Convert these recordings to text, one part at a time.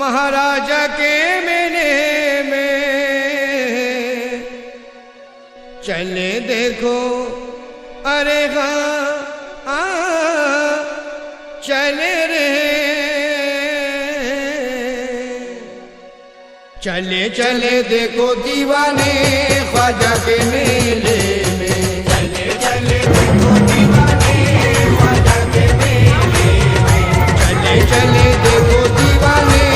महाराजा के मेले में चले देखो, अरे हाँ चले रे, चले चले देखो दीवाने ख्वाजा के मेले में, चले चले देखो दीवाने ख्वाजा के मेले में, चले चले देखो दीवाने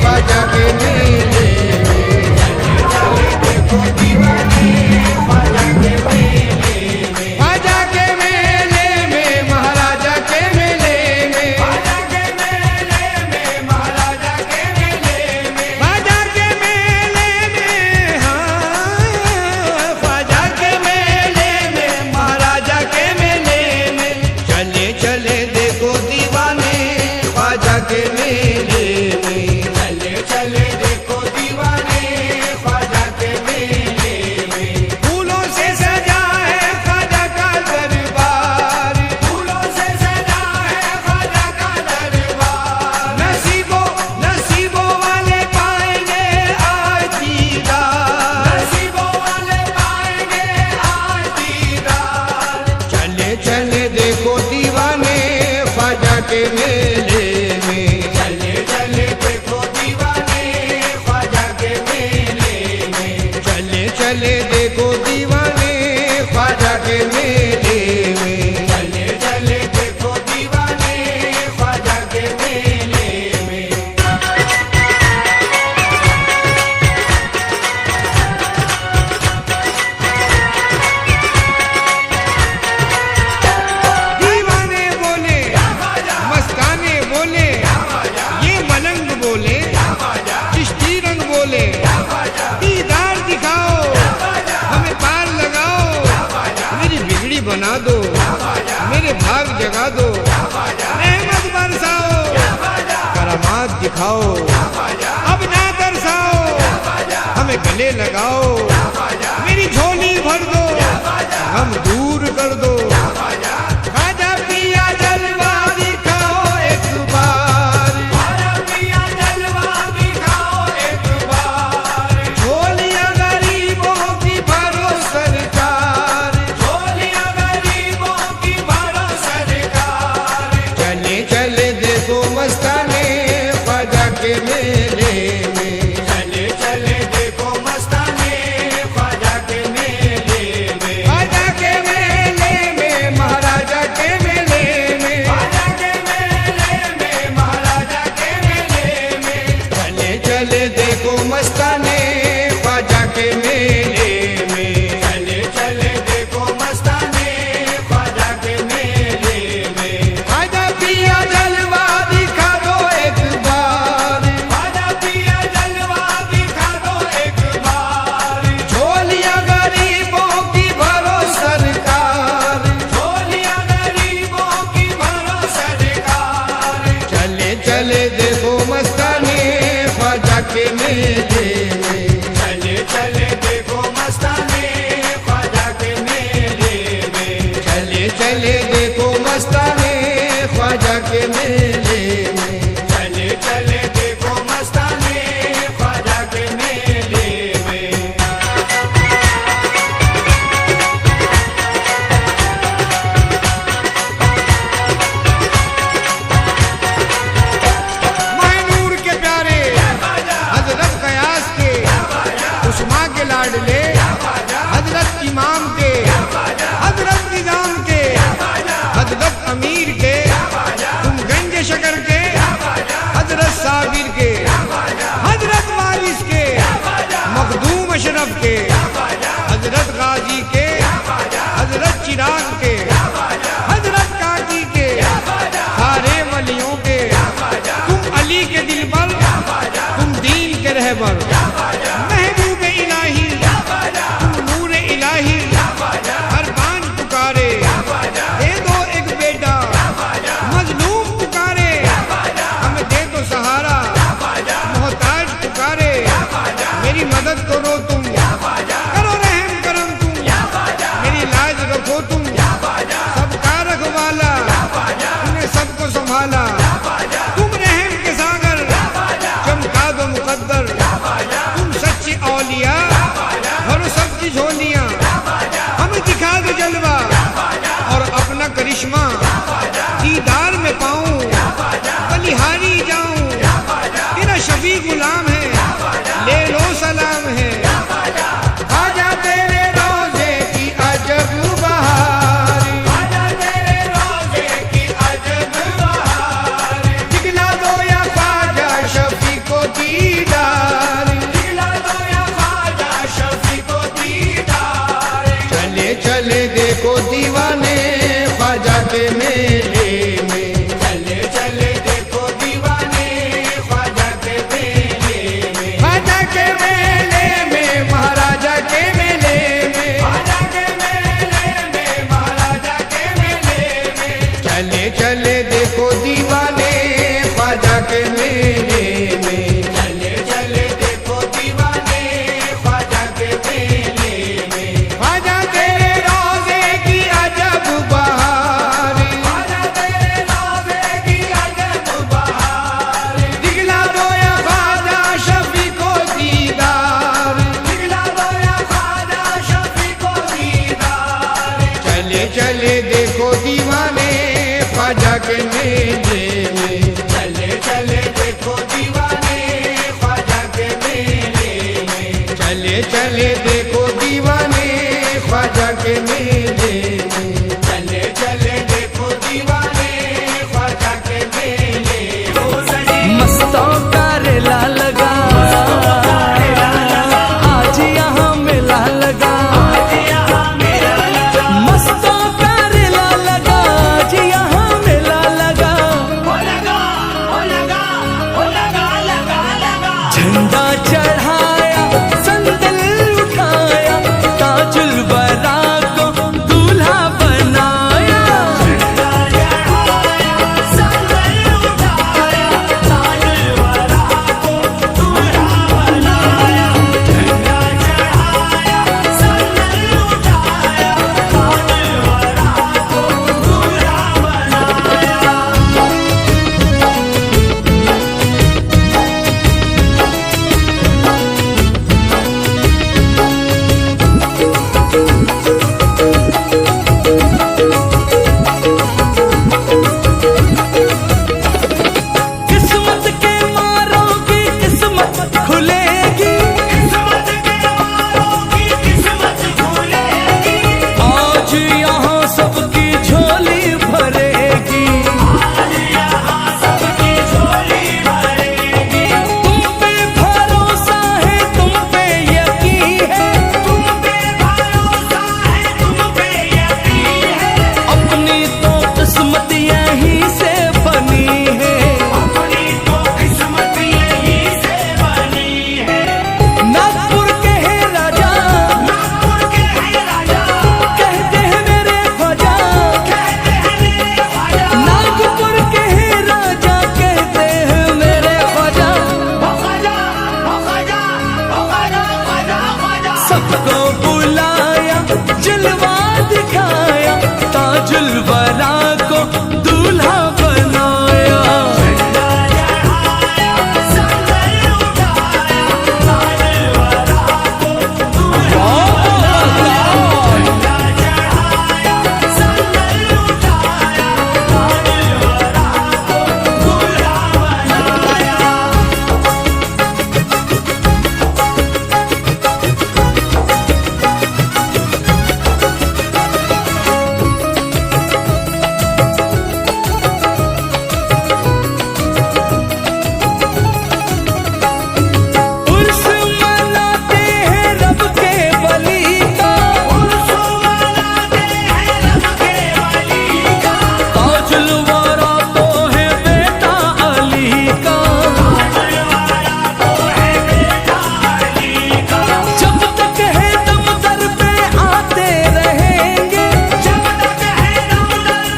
ख्वाजा के मेले में, चले चले देखो दीवाने ख्वाजा के मेले में, ख्वाजा के मेले में महाराजा के मेले में, ख्वाजा के मेले में महाराजा के मेले में, ख्वाजा के मेले में, हाँ ख्वाजा के मेले में महाराजा के मेले में, चले चले देखो दीवाने ख्वाजा के मेले में, चले चले देखो दीवाने ख्वाजा के मेले में, फूलों से सजा है ख्वाजा का दरबार, फूलों से सजा है ख्वाजा का दरबार, नसीबों वाले पाएंगे आज दीदार, नसीबों वाले पाएंगे आज दीदार, चले चले देखो दीवाने ख्वाजा के मेले में, चले चले देखो दीवाने ख्वाजा के मेले में, चले चले देखो दीवाने ख्वाजा के मेले में, चले चले देखो दीवाने ख्वाजा के मेले में। दीवाने बोले, मस्ताने बोले, ये मलंग बोले, चिश्ती रंग बोले, दीदार दिखाओ, हमें पार लगाओ, मेरी बिगड़ी बना दो, मेरे भाग जगा दो, रहमत बरसाओ, करामात दिखाओ, अब ना तरसाओ, हमें गले लगाओ, मेरी झोली भर दो, हम दूर कर दो, ख्वाजा पिया जलवा दिखाओ एक बार, ख्वाजा पिया जलवा दिखाओ एक बार, झोलियां गरीबों की भरो सरकार, झोलियां गरीबों की भरो सरकार, चले चले देखो मस्ताने ख्वाजा के मेले में, चले चले देखो मस्ताने ख्वाजा के मेले में, ख्वाजा के मेले में महाराजा के मेले में, ख्वाजा के मेले में महाराजा के मेले में, चले चले देखो मस्ताने ख्वाजा के मेले में, चले चले देखो मस्ताने ख्वाजा के मेले में, ख्वाजा पिया जलवा दिखा दो एक बार, ख्वाजा पिया जलवा दिखा दो एक बार, झोलियां गरीबों की भरो सरकार, झोलियां गरीबों की भरो सरकार, चले चले देखो मस्ताने ख्वाजा के मेले में, चले चले देखो मस्ताने ख्वाजा के मेले में, चले चले देखो मस्ताने ख्वाजा के मेले में, चले चले देखो मस्ताने ख्वाजा के मेले में। मायनूर के प्यारे हजरत कयास के, उस्मा के लाडले हजरत इमाम के, हजरत निजाम के, हजरत अमीर के, तुम गंज शकर के, हजरत साबिर के, हजरत वारिस के, मखदूम अशरफ के, हजरत गाजी के, हजरत चिराग के, हजरत काकी के, सारे वलियों के, तुम अली के दिल पर, तुम दीन के रहबर, महबूब इलाही, तुम नूर इलाही, हर बान पुकारे, दे दो एक बेटा, मजलूम पुकारे, हमें दे दो सहारा, मोहताज पुकारे, मेरी मदद करो तुम, करो रहम करम तुम, मेरी लाज रखो तुम, सबका रखवाला, तुमने सबको संभाला, तुम रहम के सागर, चमका देखो दीवाने